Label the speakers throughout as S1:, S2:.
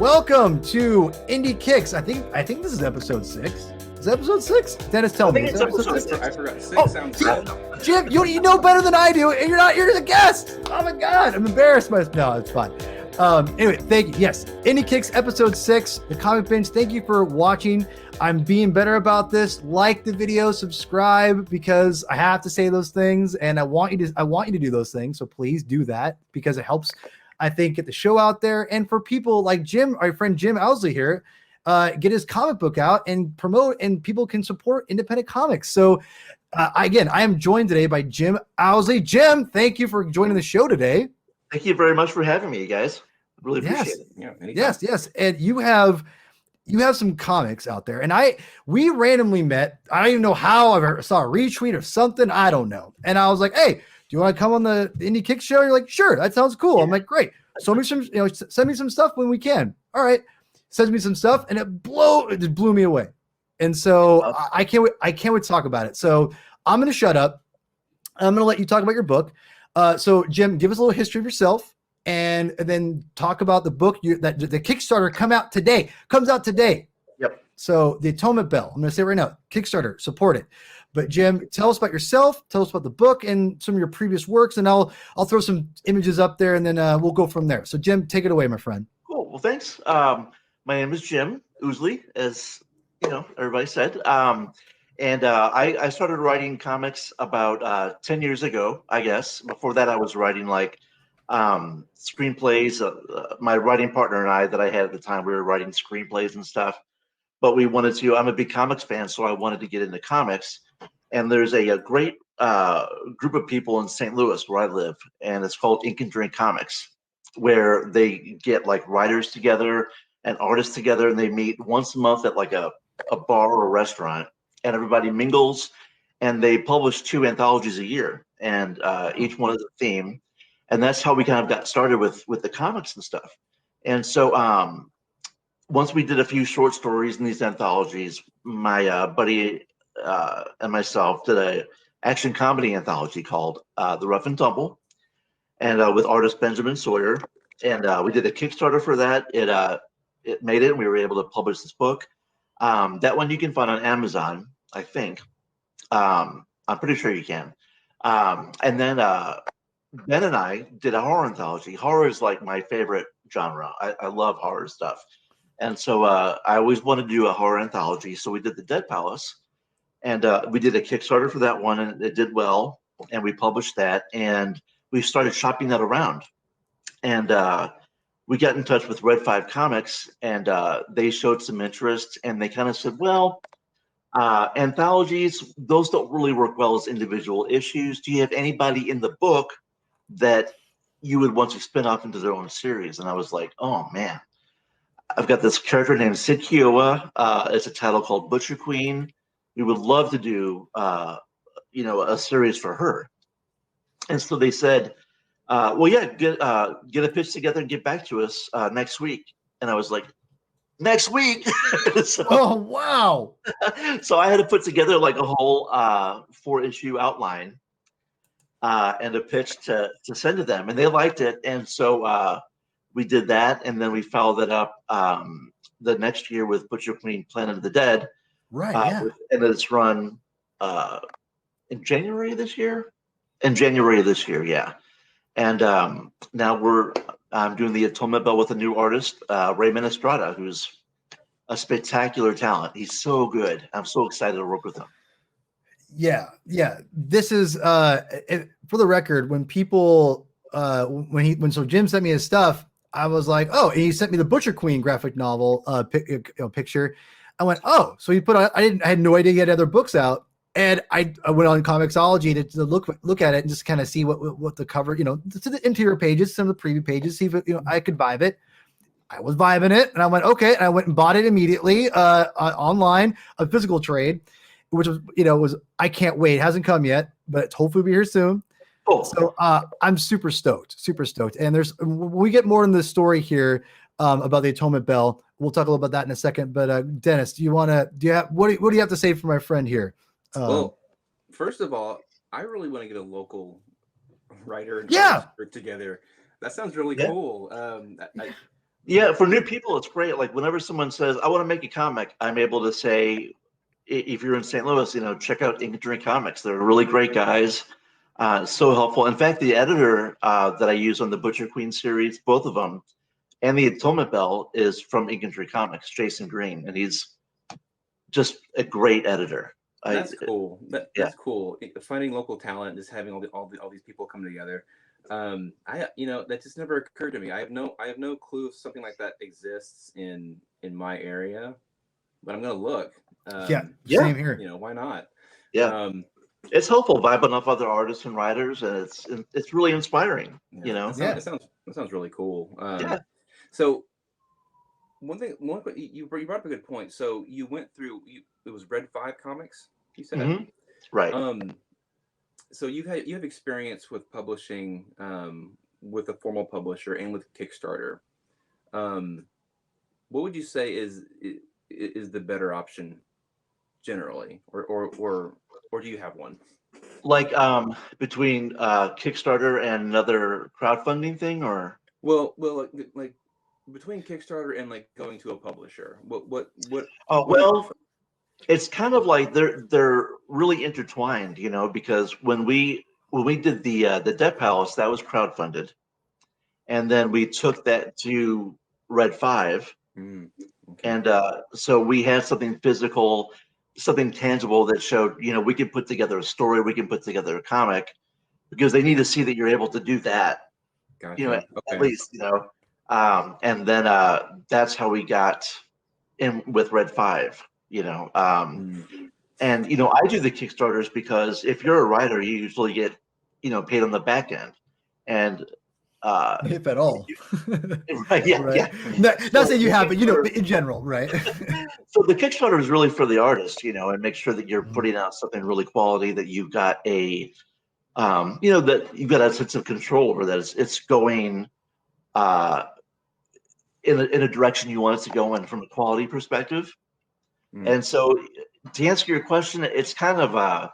S1: Welcome to Indie Kicks. I think this is episode 6. Is that episode 6? Dennis, tell me.
S2: It's episode 6. I forgot. 6 sounds good.
S1: Jim, you know better than I do, and you're the guest. Oh my God, I'm embarrassed. No, it's fine. Anyway, thank you. Yes, Indie Kicks episode 6, the Comic Binge. Thank you for watching. I'm being better about this. Like the video, subscribe, because I have to say those things, and I want you to do those things. So please do that because it helps, I think, get the show out there. And for people like Jim, our friend Jim Ousley here, get his comic book out and promote, and people can support independent comics. So again, I am joined today by Jim Ousley. Jim, thank you for joining the show today.
S3: Thank you very much for having me, you guys. Really appreciate it.
S2: Yeah,
S1: yes. And you have some comics out there, and we randomly met. I don't even know how. I saw a retweet or something. I don't know. And I was like, hey, do you want to come on the Indie Kick show? You're like, sure, that sounds cool. Yeah. I'm like, great. Send me some stuff when we can. All right. Sends me some stuff, and it just blew me away. And so I can't wait to talk about it. So I'm going to shut up. I'm going to let you talk about your book. So Jim, give us a little history of yourself, and then talk about the book that the Kickstarter comes out today.
S3: Yep.
S1: So the Atonement Bell, I'm going to say right now, Kickstarter, support it. But Jim, tell us about yourself, tell us about the book and some of your previous works, and I'll throw some images up there, and then we'll go from there. So Jim, take it away, my friend.
S3: Cool. Well, thanks. My name is Jim Ousley, as you know, everybody said. I started writing comics about 10 years ago, I guess. Before that, I was writing like screenplays. My writing partner and I that I had at the time, we were writing screenplays and stuff. But I'm a big comics fan, so I wanted to get into comics. And there's a great group of people in St. Louis where I live, and it's called Ink and Drink Comics, where they get like writers together and artists together, and they meet once a month at like a bar or a restaurant, and everybody mingles, and they publish 2 anthologies a year, and each one is a theme. And that's how we kind of got started with the comics and stuff. And so once we did a few short stories in these anthologies, my buddy and myself did a action comedy anthology called The Rough and Tumble, and with artist Benjamin Sawyer. And we did a Kickstarter for that. It made it, and we were able to publish this book. That one you can find on Amazon, I think. I'm pretty sure you can. And then Ben and I did a horror anthology. Horror is like my favorite genre. I love horror stuff. And so I always wanted to do a horror anthology. So we did The Dead Palace, and we did a Kickstarter for that one, and it did well. And we published that, and we started shopping that around. And we got in touch with Red 5 Comics, and they showed some interest, and they kind of said, well, anthologies, those don't really work well as individual issues. Do you have anybody in the book that you would want to spin off into their own series? And I was like, oh man, I've got this character named Sid Kiowa. It's a title called Butcher Queen. We would love to do, a series for her. And so they said, well, yeah, get a pitch together and get back to us next week. And I was like, next week?
S1: Oh, wow.
S3: So I had to put together like a whole 4-issue outline and a pitch to send to them. And they liked it. And so we did that. And then we followed it up the next year with Butcher Queen, Planet of the Dead.
S1: Right, yeah.
S3: And it's run in January of this year? In January of this year, yeah. And now I'm doing the Atonement Bell with a new artist, Raymond Estrada, who's a spectacular talent. He's so good. I'm so excited to work with him.
S1: Yeah. This is for the record. When people when Jim sent me his stuff, I was like, oh, and he sent me the Butcher Queen graphic novel picture. I went, oh, so he put on. I had no idea he had other books out. And I went on Comixology to look at it and just kind of see what the cover, to the interior pages, some of the preview pages, see if I could vibe it. I was vibing it, and I went, okay. And I went and bought it immediately online, a physical trade, which was I can't wait. It hasn't come yet, but hopefully it'll be here soon.
S3: Oh.
S1: So I'm super stoked. And when we get more in the story here about the Atonement Bell, we'll talk a little about that in a second. But Dennis, what do you have to say for my friend here?
S2: Well, first of all, I really want to get a local writer and together. That sounds really cool.
S3: Yeah, for new people, it's great. Like whenever someone says, "I want to make a comic," I'm able to say, if you're in St. Louis, check out Ink and Drink Comics. They're really great guys. So helpful. In fact, the editor that I use on the Butcher Queen series, both of them, and the Atonement Bell is from Ink and Drink Comics, Jason Green, and he's just a great editor.
S2: That's cool.
S3: Yeah.
S2: That's cool. Finding local talent, just having all these people come together. That just never occurred to me. I have no clue if something like that exists in my area, but I'm gonna look.
S1: Same here.
S2: Why not?
S3: Yeah. It's helpful vibing off other artists and writers, and it's really inspiring.
S2: That sounds really cool.
S3: Yeah.
S2: So you brought up a good point. So you went through it was Red 5 Comics, you said?
S3: Mm-hmm. Right.
S2: So you have experience with publishing with a formal publisher and with Kickstarter. What would you say is the better option generally, or do you have one?
S3: Like between Kickstarter and another crowdfunding thing, or
S2: like between Kickstarter and like going to a publisher. What?
S3: Oh, well, it's kind of like they're really intertwined, because when we did the Debt Palace, that was crowdfunded, and then we took that to Red 5,
S2: okay.
S3: and so we had something physical, something tangible that showed, we can put together a story, we can put together a comic, because they need to see that you're able to do that.
S2: Gotcha.
S3: At least, and then that's how we got in with Red 5. And I do the Kickstarters because if you're a writer, you usually get paid on the back end, and
S1: if at all.
S3: Right, yeah,
S1: right?
S3: Yeah.
S1: Not saying you have, but in general, right?
S3: So the Kickstarter is really for the artist, and make sure that you're putting out something really quality, that you've got that you've got a sense of control over that. It's going in a direction you want it to go in from a quality perspective. And so to answer your question, it's kind of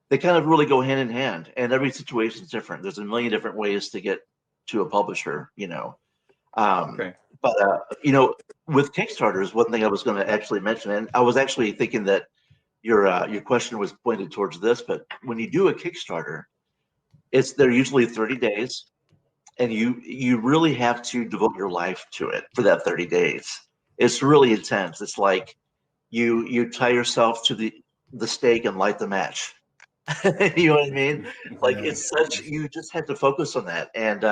S3: they kind of really go hand in hand, and every situation is different. There's a million different ways to get to a publisher, But with Kickstarters, one thing I was going to actually mention, and I was actually thinking that your question was pointed towards this, but when you do a Kickstarter, they're usually 30 days, and you really have to devote your life to it for that 30 days. It's really intense. It's like you tie yourself to the stake and light the match. You know what I mean? Like it's such, you just have to focus on that, and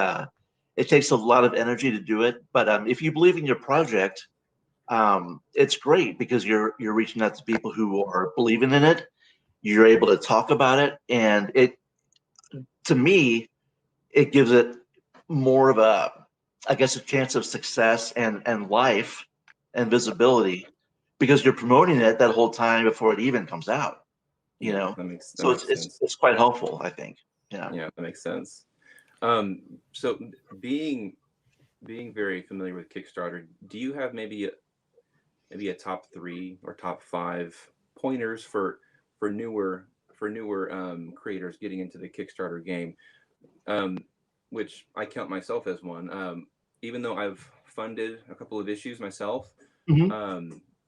S3: it takes a lot of energy to do it. But if you believe in your project, it's great because you're reaching out to people who are believing in it. You're able to talk about it, and to me, it gives it more of a chance of success and life and visibility, because you're promoting it that whole time before it even comes out. It's quite helpful, I think.
S2: Yeah, that makes sense. So being very familiar with Kickstarter, do you have maybe a top 3 or top 5 pointers for newer creators getting into the Kickstarter game? Which I count myself as one. Even though I've funded a couple of issues myself,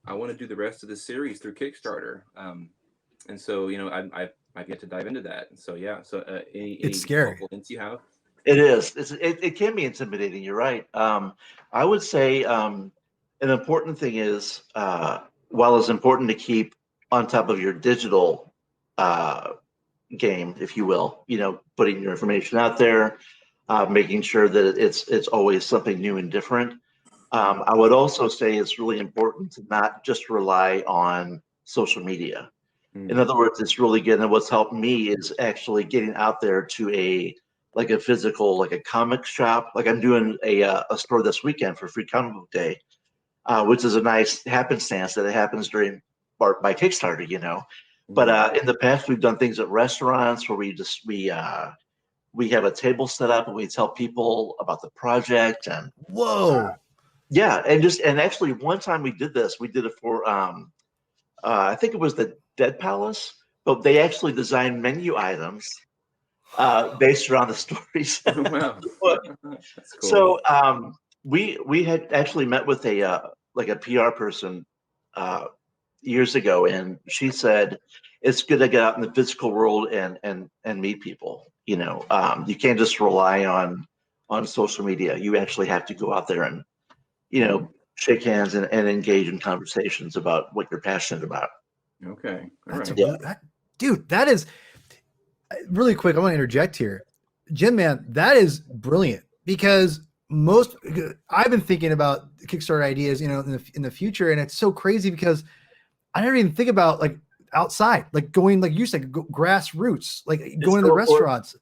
S2: I want to do the rest of the series through Kickstarter. And so, I've yet to dive into that. And so, any
S1: scary.
S2: hints you have?
S3: It is. It can be intimidating. You're right. I would say an important thing is, while it's important to keep on top of your digital game, if you will, putting your information out there, making sure that it's always something new and different. I would also say it's really important to not just rely on social media. In other words, it's really good. And what's helped me is actually getting out there to a physical, like a comic shop. Like I'm doing a store this weekend for Free Comic Book Day, which is a nice happenstance that it happens during by Kickstarter, But in the past, we've done things at restaurants where we have a table set up and we tell people about the project. And yeah, and actually one time we did this. We did it for I think it was the Dead Palace, but they actually designed menu items based around the stories.
S2: Wow.
S3: That's cool. So we had actually met with a like a PR person years ago, and she said it's good to get out in the physical world and meet people. You can't just rely on social media. You actually have to go out there and shake hands and engage in conversations about what you're passionate about.
S2: Okay. All
S1: That's
S2: right.
S1: dude, that is really quick. I want to interject here. Jim, man, that is brilliant because I've been thinking about Kickstarter ideas, in the future. And it's so crazy because I never even think about like outside, like going, like you said, grassroots, like going to the restaurants,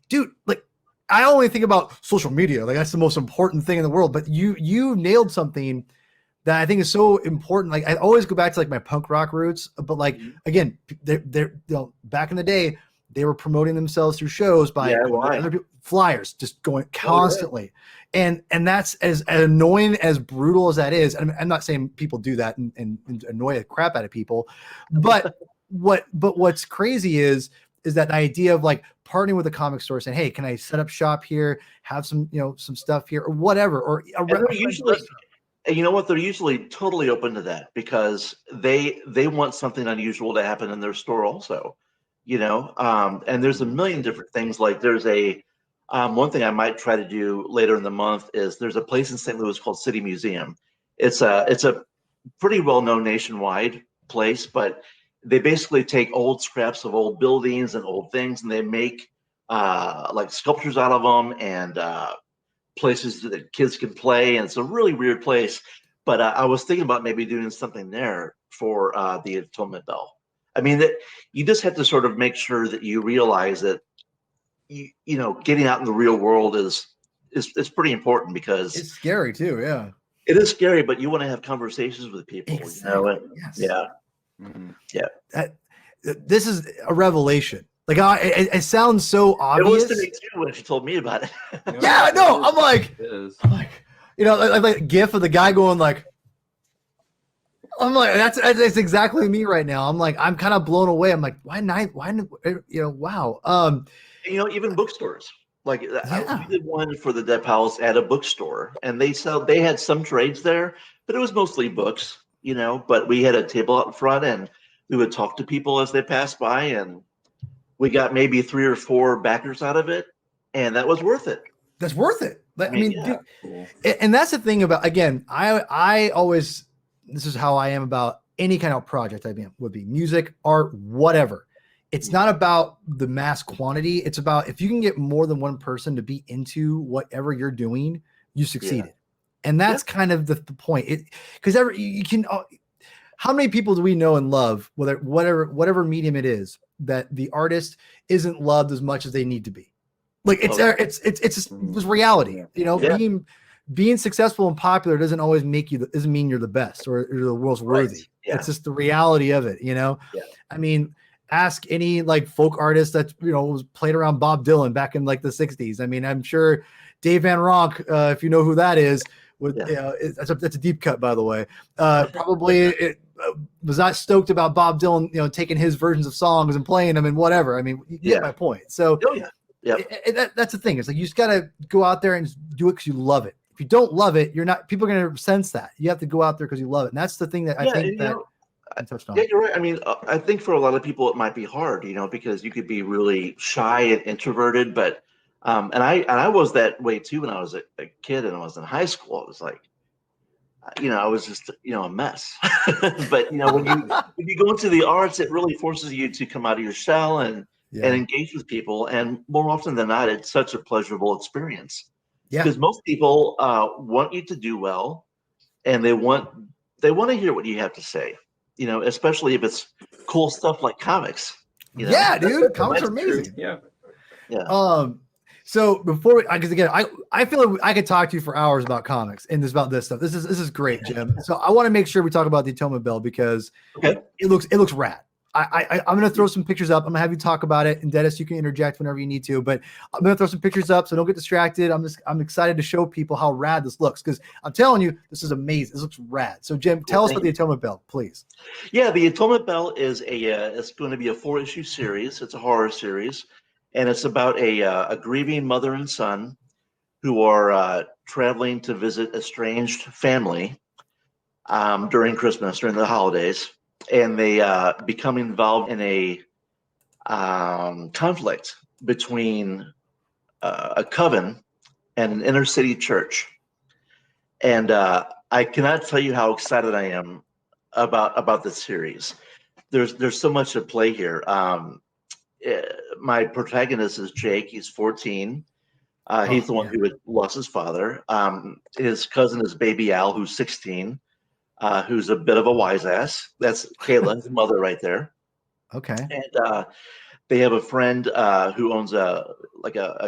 S1: dude. Like I only think about social media. Like that's the most important thing in the world, but you nailed something that I think is so important. Like I always go back to like my punk rock roots, but like, again, they're back in the day, they were promoting themselves through shows by other people, flyers, just going constantly. And that's as annoying, as brutal as that is. I'm not saying people do that and annoy the crap out of people, but what's crazy is that idea of like partnering with a comic store saying, hey, can I set up shop here, have some, some stuff here or whatever, or
S3: usually, you know what, they're usually totally open to that because they want something unusual to happen in their store also. And there's a million different things. Like there's one thing I might try to do later in the month is there's a place in St. Louis called City Museum. It's a pretty well-known nationwide place, but they basically take old scraps of old buildings and old things, and they make like sculptures out of them and places that kids can play. And it's a really weird place. But I was thinking about maybe doing something there for the Atonement Bell. I mean, that you just have to sort of make sure that you realize that getting out in the real world is pretty important because
S1: it's scary too. Yeah,
S3: it is scary, but you want to have conversations with people.
S1: Exactly. Yes.
S3: Yeah,
S1: yeah. This is a revelation. Like it sounds so obvious.
S3: It was to me too when she told me about it.
S1: Yeah, no, I'm like, like GIF of the guy going like. I'm like, that's exactly me right now. I'm like, I'm kind of blown away. I'm like, wow.
S3: Even bookstores. Like we did one for the Depp House at a bookstore, and they had some trades there, but it was mostly books, but we had a table out in front and we would talk to people as they passed by, and we got maybe 3 or 4 backers out of it, and that was worth it.
S1: That's worth it. I mean, dude, and that's the thing about, again, I always, this is how I am about any kind of project would be music, art, whatever. It's not about the mass quantity. It's about if you can get more than one person to be into whatever you're doing, you succeeded. Yeah. And that's kind of the point. Because you can, how many people do we know and love, whatever medium it is, that the artist isn't loved as much as they need to be? Like it's reality, being successful and popular doesn't always doesn't mean you're the best or you're the world's worthy. Yeah. It's just the reality of it, Yeah. I mean, ask any like folk artist that was played around Bob Dylan back in like the 60s. I mean, I'm sure Dave Van Ronk, if you know who that is, that's a deep cut, by the way. Probably was not stoked about Bob Dylan, taking his versions of songs and playing them and whatever. I mean, you get my point. So that's the thing. It's like you just got to go out there and do it because you love it. If you don't love it, people are going to sense that. You have to go out there because you love it. And that's the thing that I think that I touched on.
S3: Yeah, you're right. I mean, I think for a lot of people it might be hard, because you could be really shy and introverted. But and I was that way too when I was a kid and I was in high school. I was like, I was just a mess. But when you go into the arts, it really forces you to come out of your shell and engage with people. And more often than not, it's such a pleasurable experience. Yeah. Because most people want you to do well, and they want to hear what you have to say. Especially if it's cool stuff like comics.
S1: Yeah, dude, comics are amazing.
S2: Yeah.
S1: So before because again, I feel like I could talk to you for hours about comics and about this stuff. This is great, Jim. So I want to make sure we talk about the Atonement Bell because it looks rad. I'm going to throw some pictures up. I'm going to have you talk about it, and Dennis, you can interject whenever you need to. But I'm going to throw some pictures up, so don't get distracted. I'm excited to show people how rad this looks because I'm telling you, this is amazing. This looks rad. So Jim, tell us about the Atonement Bell, please.
S3: Yeah, the Atonement Bell is it's going to be a 4-issue series. It's a horror series, and it's about a grieving mother and son who are traveling to visit estranged family during Christmas, during the holidays, and they become involved in a conflict between a coven and an inner city church. And I cannot tell you how excited I am about this series. There's so much at play here. My protagonist is Jake. He's 14. He's the one who had lost his father. His cousin is Baby Al, who's 16, who's a bit of a wise ass. That's Kayla, his mother, right there.
S1: Okay.
S3: And they have a friend who owns a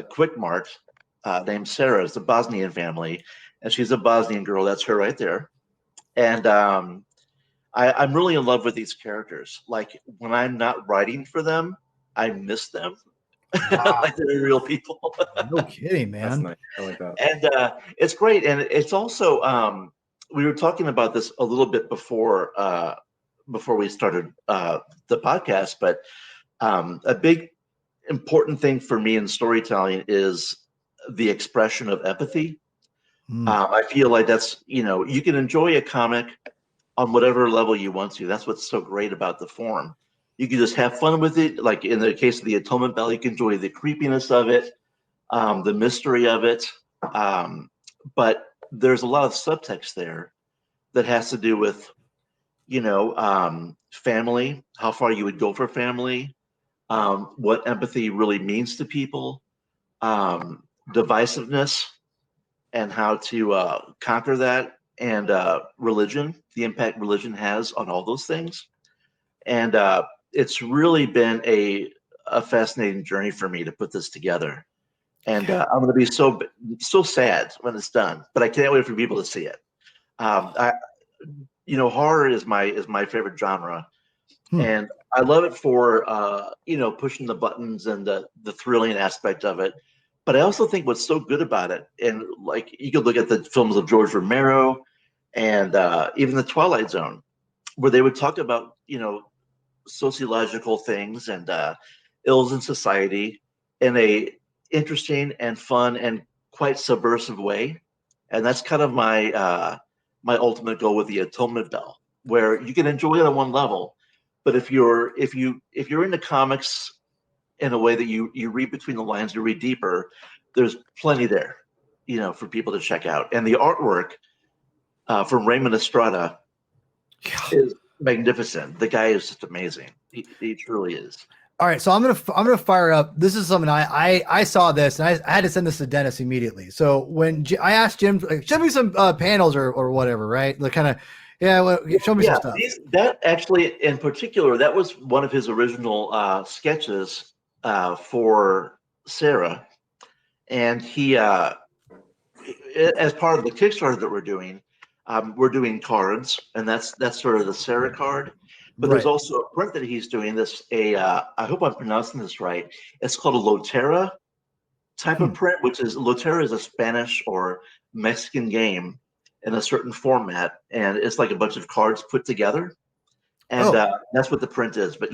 S3: Quick Mart named Sarah. It's a Bosnian family, and she's a Bosnian girl. That's her right there. And I'm really in love with these characters. Like when I'm not writing for them, I miss them. Like they're real people.
S1: No kidding, man.
S2: That's nice. I like that.
S3: And it's great. And it's also we were talking about this a little bit before we started the podcast, but a big important thing for me in storytelling is the expression of empathy. I feel like that's, you can enjoy a comic on whatever level you want to. That's what's so great about the form. You can just have fun with it. Like in the case of the Atonement Bell, you can enjoy the creepiness of it, the mystery of it. But there's a lot of subtext there that has to do with, family, how far you would go for family, what empathy really means to people, divisiveness, and how to conquer that, and religion, the impact religion has on all those things. And it's really been a fascinating journey for me to put this together. And I'm going to be so sad when it's done, but I can't wait for people to see it. Horror is my favorite genre, and I love it for pushing the buttons and the thrilling aspect of it. But I also think what's so good about it, and like you could look at the films of George Romero and even The Twilight Zone, where they would talk about sociological things and ills in society in a interesting and fun and quite subversive way. And that's kind of my my ultimate goal with the Atonement Bell, where you can enjoy it on one level, but if you're into comics in a way that you read between the lines, you read deeper, there's plenty there, for people to check out. And the artwork from Raymond Estrada is magnificent. The guy is just amazing. He truly is.
S1: All right, so I'm gonna fire up. This is something I saw this, and I had to send this to Dennis immediately. So when I asked Jim, like, show me some panels or whatever, right? Like kind of, show me some stuff.
S3: That actually, in particular, that was one of his original sketches for Sarah, and he, as part of the Kickstarter that we're doing cards, and that's sort of the Sarah card. But there's also a print that he's doing. I hope I'm pronouncing this right. It's called a Lotera type of print, which is Lotera is a Spanish or Mexican game in a certain format, and it's like a bunch of cards put together, and that's what the print is. But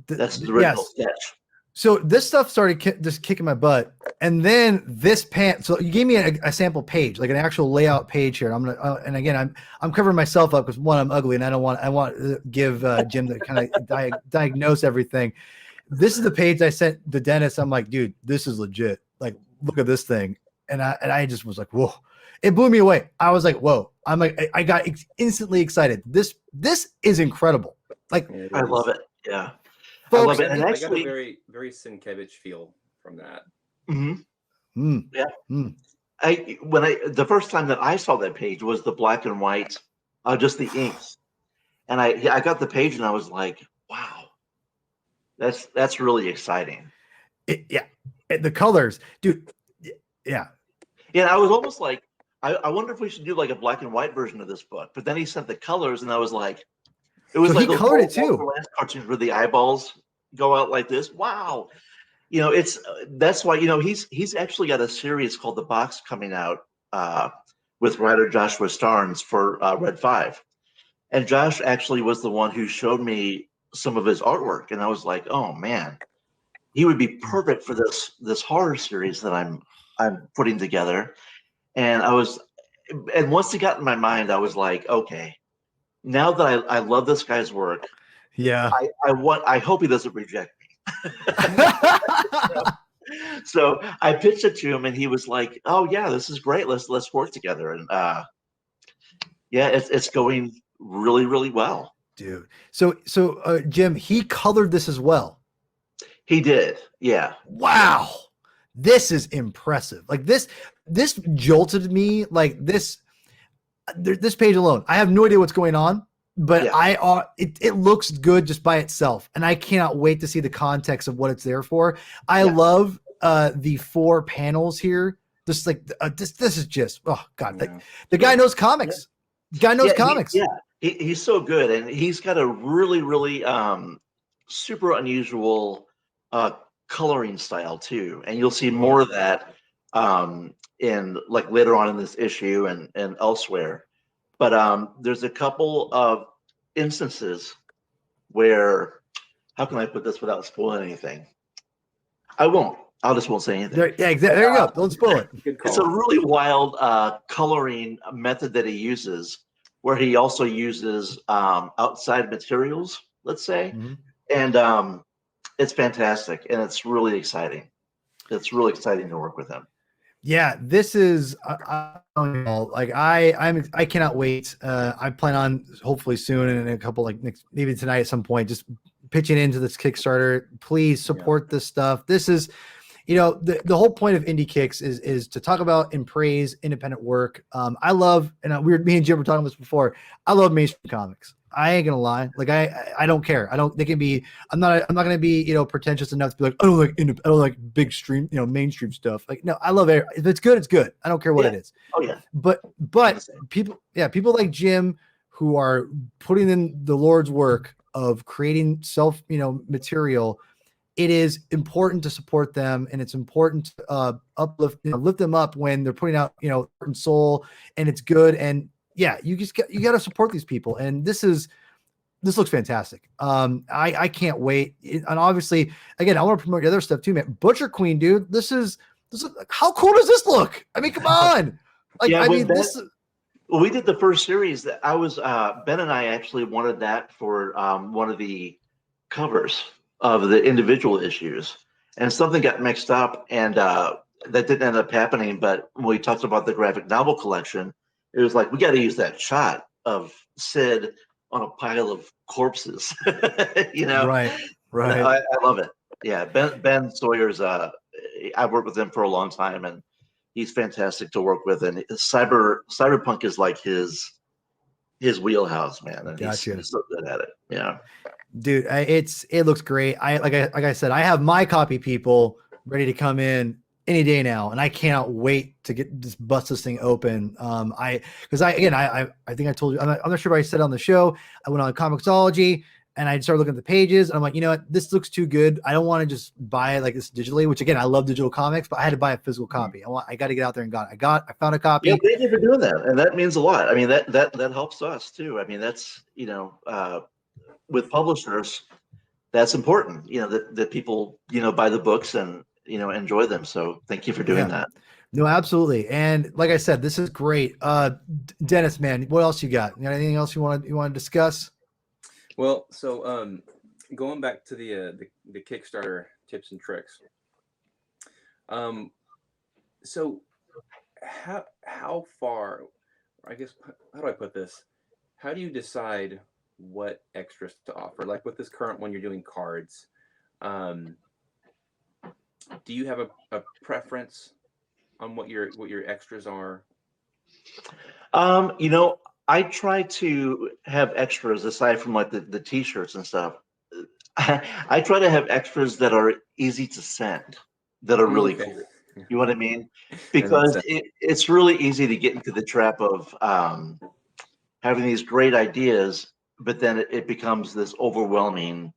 S3: that's the original sketch.
S1: So this stuff started just kicking my butt, and then this So you gave me a sample page, like an actual layout page here. I'm gonna, and again, I'm covering myself up because one, I'm ugly, and I want to give Jim the kind of diagnose everything. This is the page I sent to Dennis. I'm like, dude, this is legit. Like, look at this thing, and I just was like, whoa, it blew me away. I was like, whoa. I'm like, I got instantly excited. This is incredible. Like,
S3: I love it. Yeah.
S1: Folks,
S3: I love it. And
S2: I
S3: actually,
S2: got a very, very Sienkiewicz feel from that.
S3: Yeah. The first time that I saw that page was the black and white, just the inks, and I got the page and I was like, wow, that's really exciting.
S1: The colors, dude. Yeah.
S3: I was almost like, I wonder if we should do like a black and white version of this book. But then he sent the colors, and I was like, it was like
S1: he colored it too.
S3: Last cartoons where the eyeballs go out like this. Wow. That's why, he's actually got a series called The Box coming out with writer Joshua Starnes for Red 5. And Josh actually was the one who showed me some of his artwork. And I was like, oh man, he would be perfect for this horror series that I'm I'm putting together. And once it got in my mind, I was like, okay, now that I love this guy's work,
S1: Yeah.
S3: I hope he doesn't reject me. So I pitched it to him, and he was like, "Oh yeah, this is great. Let's work together." And yeah, it's going really, really well.
S1: Dude. So Jim, he colored this as well.
S3: He did. Yeah.
S1: Wow. This is impressive. Like this jolted me like this page alone. I have no idea what's going on, but
S3: Yeah.
S1: it looks good just by itself. And I cannot wait to see the context of what it's there for. I love the 4 panels here. Just like this is just, oh God, the guy knows comics. Guy knows comics.
S3: He's so good, and he's got a really, really super unusual coloring style too. And you'll see more of that in like later on in this issue and elsewhere. But there's a couple of instances where, how can I put this without spoiling anything? I won't. I just won't say anything.
S1: There you go. Don't spoil it.
S3: It's a really wild coloring method that he uses, where he also uses outside materials, let's say, and it's fantastic, and it's really exciting. It's really exciting to work with him.
S1: Yeah, this is I cannot wait. I plan on hopefully soon and in a couple maybe tonight at some point just pitching into this Kickstarter. Please support this stuff. This is, the whole point of Indie Kicks is to talk about and praise independent work. I love, and me and Jim were talking about this before. I love mainstream comics. I ain't gonna lie. Like I don't care. They can be. I'm not gonna be pretentious enough to be like I don't like big stream mainstream stuff. Like no, I love it. If it's good, it's good. I don't care what it is.
S3: Oh yeah.
S1: But people like Jim who are putting in the Lord's work of creating self material. It is important to support them, and it's important to lift them up when they're putting out heart and soul, and it's good. And yeah, you got to support these people, and this looks fantastic. I can't wait. And obviously, again, I want to promote the other stuff too, man. Butcher Queen, dude, this is how cool does this look? I mean, come on. Like,
S3: yeah,
S1: this.
S3: Well, we did the first series that I was Ben and I actually wanted that for one of the covers of the individual issues, and something got mixed up, and that didn't end up happening. But when we talked about the graphic novel collection, it was like, we got to use that shot of Sid on a pile of corpses.
S1: Right.
S3: I love it. Yeah, Ben Sawyer's. I've worked with him for a long time, and he's fantastic to work with. And cyberpunk is like his wheelhouse, man. And he's so good at it. Yeah,
S1: dude, it looks great. Like I said, I have my copy people ready to come in any day now, and I cannot wait to just bust this thing open. I think I told you, I'm not sure if I said on the show, I went on Comixology and I started looking at the pages, and I'm like, you know what, this looks too good. I don't want to just buy it like this digitally, which again, I love digital comics, but I had to buy a physical copy. I got to get out there and I found a copy.
S3: Yeah, thank you for doing that, and that means a lot. I mean, that helps us too. I mean, that's with publishers, that's important. That people buy the books and enjoy them. So thank you for doing that.
S1: No, absolutely. And like I said, this is great. Dennis, man, what else you got? You got anything else you want to discuss?
S2: Well, so going back to the Kickstarter tips and tricks. So how far, I guess, how do I put this? How do you decide what extras to offer? Like with this current one, you're doing cards. Do you have a preference on what your extras are?
S3: I try to have extras aside from like the t-shirts and stuff. I try to have extras that are easy to send, that are really cool. You know what I mean? Because it's really easy to get into the trap of having these great ideas, but then it becomes this overwhelming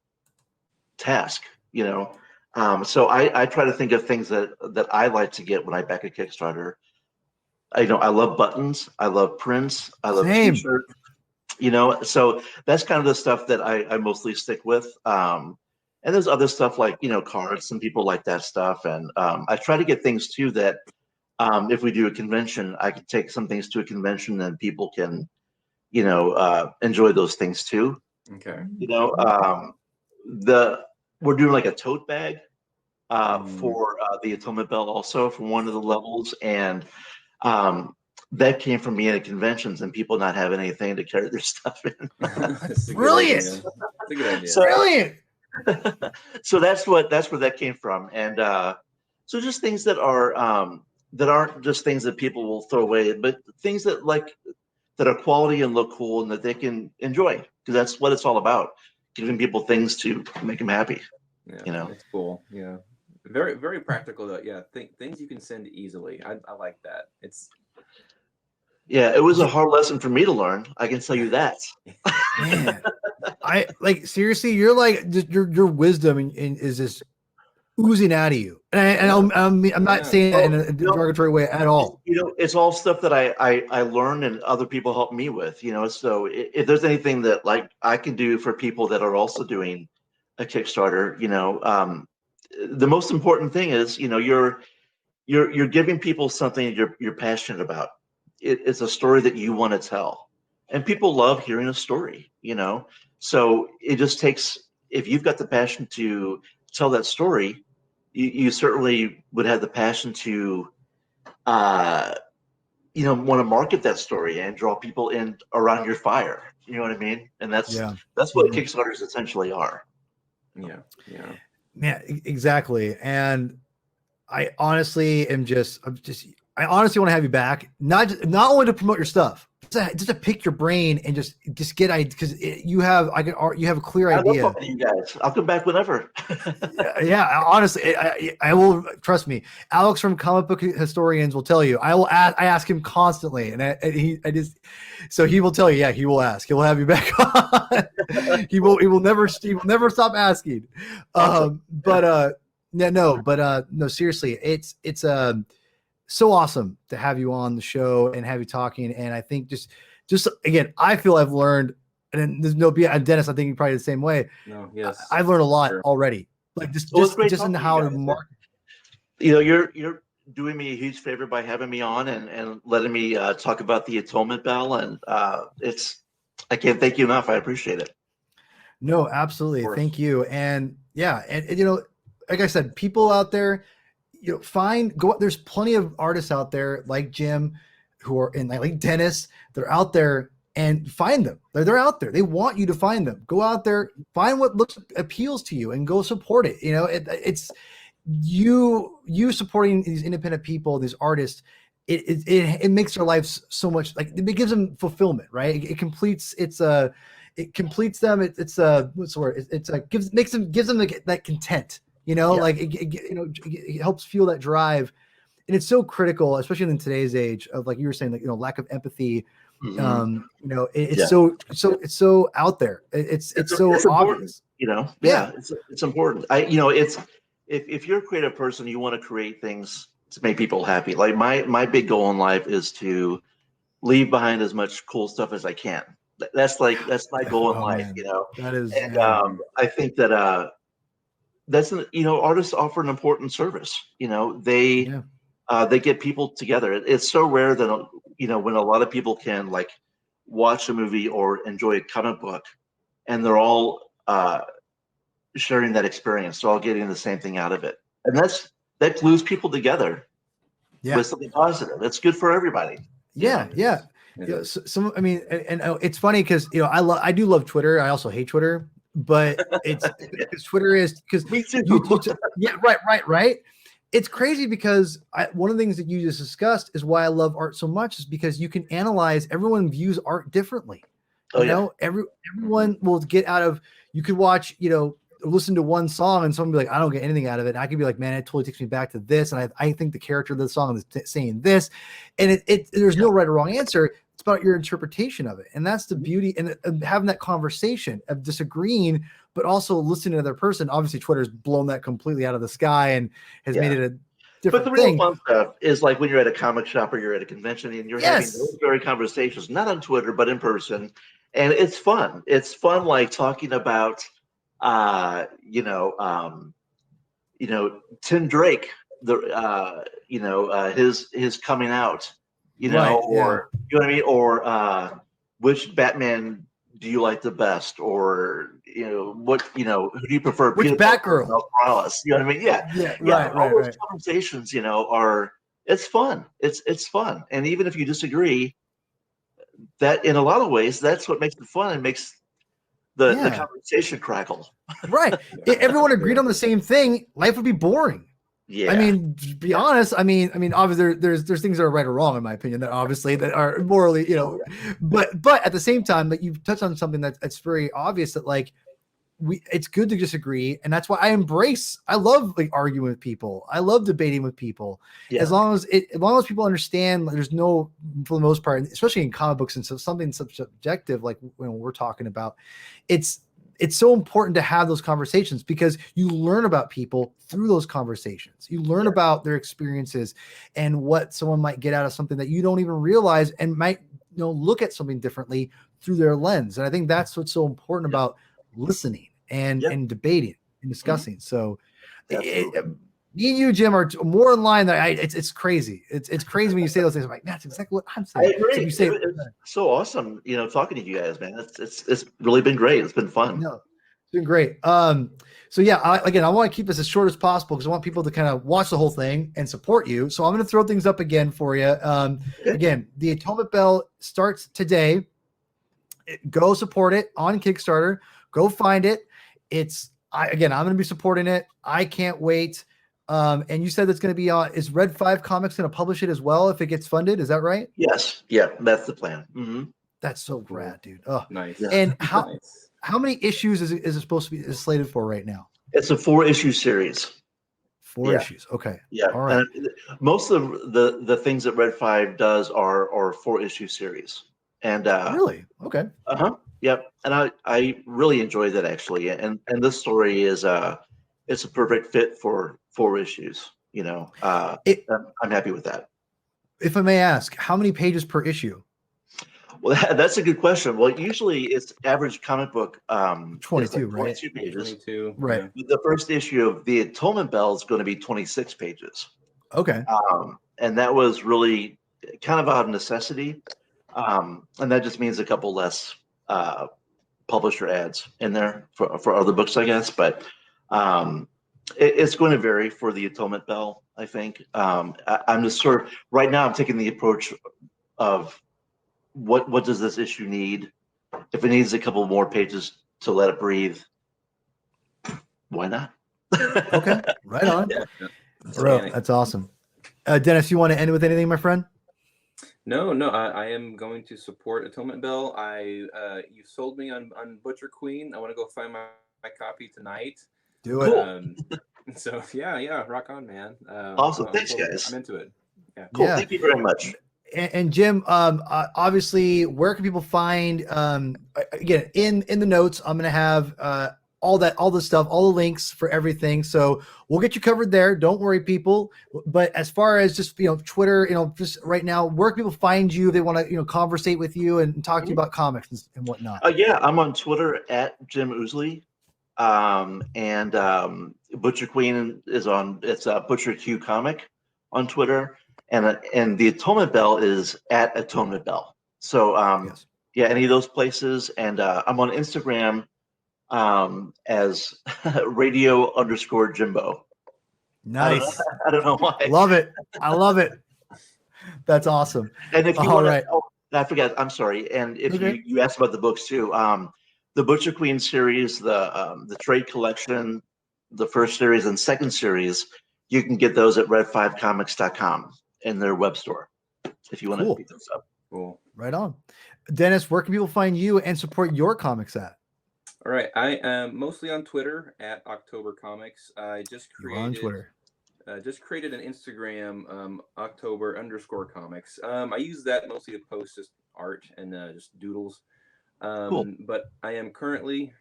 S3: task, So I try to think of things that I like to get when I back a Kickstarter. I love buttons. I love prints. I love t-shirts. So that's kind of the stuff that I mostly stick with. And there's other stuff like cards. Some people like that stuff, and I try to get things too that If we do a convention, I can take some things to a convention and people can, enjoy those things too.
S2: Okay.
S3: We're doing like a tote bag for the Atonement Bell also for one of the levels. And that came from me at conventions and people not having anything to carry their stuff in.
S2: That's a good
S1: Brilliant.
S2: idea. That's a good idea.
S3: So-
S1: Brilliant.
S3: So that's where that came from. And so just things that aren't just things that people will throw away, but things that are quality and look cool and that they can enjoy, because that's what it's all about, giving people things to make them happy.
S2: Yeah, it's cool. Yeah, very very practical though. Yeah, things you can send easily. I like that.
S3: It was a hard lesson for me to learn. I can tell you that.
S1: Man, I like seriously. You're like just your wisdom is just oozing out of you, and I'm not saying that in a derogatory way at all.
S3: It's all stuff that I learned and other people help me with. So if there's anything that like I can do for people that are also doing a Kickstarter, the most important thing is you're giving people something you're passionate about. It's a story that you want to tell, and people love hearing a story. So it just takes, if you've got the passion to tell that story, you certainly would have the passion to want to market that story and draw people in around your fire. You know what I mean? And that's what Kickstarters essentially are.
S2: Yeah.
S1: Yeah, exactly. And I honestly I honestly want to have you back, not only to promote your stuff, just to pick your brain and just get ideas, because you have a clear idea.
S3: I love talking to you guys. I'll come back whenever.
S1: Yeah, honestly, I will, trust me. Alex from Comic Book Historians will tell you. I ask him constantly, and so he will tell you. Yeah, he will ask. He'll have you back on. he will never stop asking. No, seriously, it's so awesome to have you on the show and have you talking. And I think just again, I feel I've learned, and there's no Dennis, I think you're probably the same way.
S2: No, yes.
S1: I've learned a lot already. Like just in how to market.
S3: You're doing me a huge favor by having me on and letting me talk about the Atonement Bell. And I can't thank you enough. I appreciate it.
S1: No, absolutely. Thank you. And yeah, and like I said, people out there, there's plenty of artists out there like Jim who are in like Dennis, they're out there, and find them. They're out there. They want you to find them. Go out there, find what appeals to you and go support it. It's you supporting these independent people, these artists. It makes their lives so much, like, it gives them fulfillment, right? It completes them. What's the word? Gives them that content. It helps fuel that drive, and it's so critical, especially in today's age of, like you were saying, like, lack of empathy.
S3: Mm-hmm.
S1: It's so out there. It's so obvious.
S3: It's important. If you're a creative person, you want to create things to make people happy. Like my big goal in life is to leave behind as much cool stuff as I can. That's my goal in life.
S1: Man. That is,
S3: and I think that artists offer an important service. They get people together. It's so rare that when a lot of people can like watch a movie or enjoy a comic book, and they're all sharing that experience. They're all getting the same thing out of it, and that glues people together with something positive. That's good for everybody.
S1: Yeah. It's funny because I do love Twitter. I also hate Twitter. But it's because Twitter is, because
S3: me too.
S1: Right. It's crazy because one of the things that you just discussed is why I love art so much, is because you can analyze. Everyone views art differently. Everyone will get out of. You could watch, listen to one song and someone be like, I don't get anything out of it. And I could be like, man, it totally takes me back to this, and I think the character of the song is saying this, and there's no right or wrong answer. It's about your interpretation of it. And that's the beauty, and having that conversation of disagreeing, but also listening to the other person. Obviously, Twitter's blown that completely out of the sky and has made it a different
S3: thing. But the
S1: thing.
S3: real fun stuff is like when you're at a comic shop or you're at a convention and you're having those very conversations, not on Twitter, but in person. And it's fun. It's fun, like talking about, Tim Drake, his coming out,
S1: Right,
S3: or you know what I mean, or which Batman do you like the best, or who do you prefer?
S1: Which
S3: Peter Parker or
S1: Batgirl?
S3: Miles Morales? You know what I mean? Yeah,
S1: Yeah,
S3: yeah.
S1: right,
S3: All
S1: right,
S3: those
S1: right.
S3: conversations, it's fun. It's fun, and even if you disagree, that in a lot of ways, that's what makes it fun and makes the
S1: Yeah.
S3: conversation crackle.
S1: Right. If everyone agreed on the same thing, life would be boring.
S3: Yeah.
S1: I mean, to be honest, I mean, obviously there's things that are right or wrong in my opinion that obviously that are morally, but at the same time, that you've touched on something that's very obvious, that like it's good to disagree, and that's why I love like arguing with people. I love debating with people,
S3: Yeah.
S1: as long as people understand there's no, for the most part, especially in comic books and so something subjective like when we're talking about, it's so important to have those conversations, because you learn about people through those conversations. You learn about their experiences and what someone might get out of something that you don't even realize, and might look at something differently through their lens. And I think that's what's so important about listening and debating and discussing. So me and you, Jim, are more in line. That it's crazy. It's crazy when you say those things. I'm like, that's exactly what I'm saying.
S3: I agree.
S1: So you say,
S3: it's so awesome, talking to you guys, man. It's really been great. It's been fun.
S1: no, it's been great. So yeah, I want to keep this as short as possible, because I want people to kind of watch the whole thing and support you. So I'm going to throw things up again for you. Again, the Atonement Bell starts today. Go support it on Kickstarter. Go find it. I'm going to be supporting it. I can't wait. And you said that's going to be on. Is Red 5 Comics going to publish it as well if it gets funded? Is that right?
S3: Yes. Yeah, that's the plan. Mm-hmm.
S1: That's so rad, dude. Oh,
S2: nice.
S1: And how many issues is it supposed to be slated for right now?
S3: It's a 4-issue series.
S1: 4 issues. Okay.
S3: Yeah.
S1: All right.
S3: And most of the things that Red 5 does are 4-issue series. And
S1: really? Okay.
S3: Yep. And I really enjoy that, actually. And this story is it's a perfect fit for 4 issues. I'm happy with that.
S1: If I may ask, how many pages per issue?
S3: Well, that's a good question. Well, usually it's average comic book
S1: 22, right?
S3: 22 pages.
S2: 22,
S1: right.
S2: Yeah.
S3: The first issue of the Atonement Bell is going to be 26 pages.
S1: Okay.
S3: And that was really kind of out of necessity. And that just means a couple less publisher ads in there for other books, I guess. But it's going to vary for the Atonement Bell, I think. I'm just sort of, right now, I'm taking the approach of what does this issue need? If it needs a couple more pages to let it breathe, why not?
S1: Okay. Right on.
S3: Yeah.
S1: Bro, that's awesome. Dennis, you want to end with anything, my friend?
S2: No, I am going to support Atonement Bell. You sold me on Butcher Queen. I want to go find my copy tonight.
S1: Do it.
S2: So yeah, rock on, man.
S3: Awesome. Thanks, guys.
S2: I'm into it. Yeah.
S3: Cool.
S1: Yeah.
S3: Thank you very much.
S1: And Jim, obviously, where can people find? Again, in the notes, I'm going to have all the stuff, all the links for everything. So we'll get you covered there. Don't worry, people. But as far as just Twitter, just right now, where can people find you if they want to conversate with you and talk to you about comics and whatnot?
S3: Yeah, I'm on Twitter at Jim Ousley, and Butcher Queen is on. It's Butcher Q Comic on Twitter. And the Atonement Bell is at Atonement Bell. So
S1: Yes.
S3: Yeah, any of those places. And I'm on Instagram as radio_Jimbo.
S1: Nice.
S3: I don't know why.
S1: Love it. I love it. That's awesome.
S3: And if you
S1: All
S3: want
S1: right.
S3: I forgot. I'm sorry. And if
S1: Okay.
S3: you asked about the books too, the Butcher Queen series, the trade collection, the first series and second series, you can get those at red5comics.com in their web store if you want to pick those up.
S2: Cool.
S1: Right on. Dennis, where can people find you and support your comics at?
S2: All right. I am mostly on Twitter at October Comics. I just created
S1: on Twitter.
S2: Just created an Instagram, October_comics. I use that mostly to post just art and just doodles.
S3: Cool.
S2: But I am currently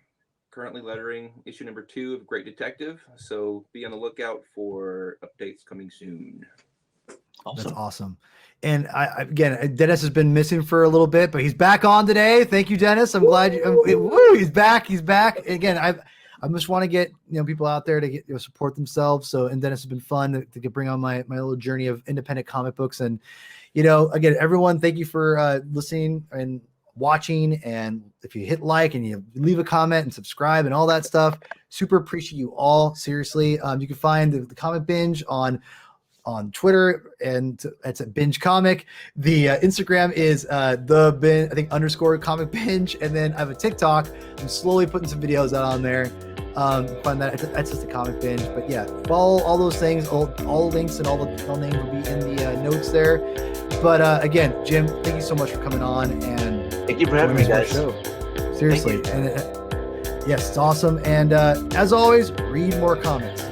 S2: lettering issue number 2 of Great Detective. So be on the lookout for updates coming soon.
S3: Awesome.
S1: That's awesome. And again, Dennis has been missing for a little bit, but he's back on today. Thank you, Dennis. I'm glad he's back. He's back. Again, I just want to get, people out there to get, support themselves. So, and then it's been fun to bring on my little journey of independent comic books. And, again, everyone, thank you for listening and watching. And if you hit like and you leave a comment and subscribe and all that stuff, super appreciate you all. Seriously. You can find the Comic Binge on Twitter, and it's at Binge Comic. The Instagram is the bin, I think _Comic Binge, and then I have a TikTok. I'm slowly putting some videos out on there. Find that that's just the Comic Binge. But yeah, follow all those things. All links and all names will be in the notes there. But again, Jim, thank you so much for coming on, and
S3: thank you for having me, guys.
S1: Show. Seriously, and yes, it's awesome. And as always, read more comics.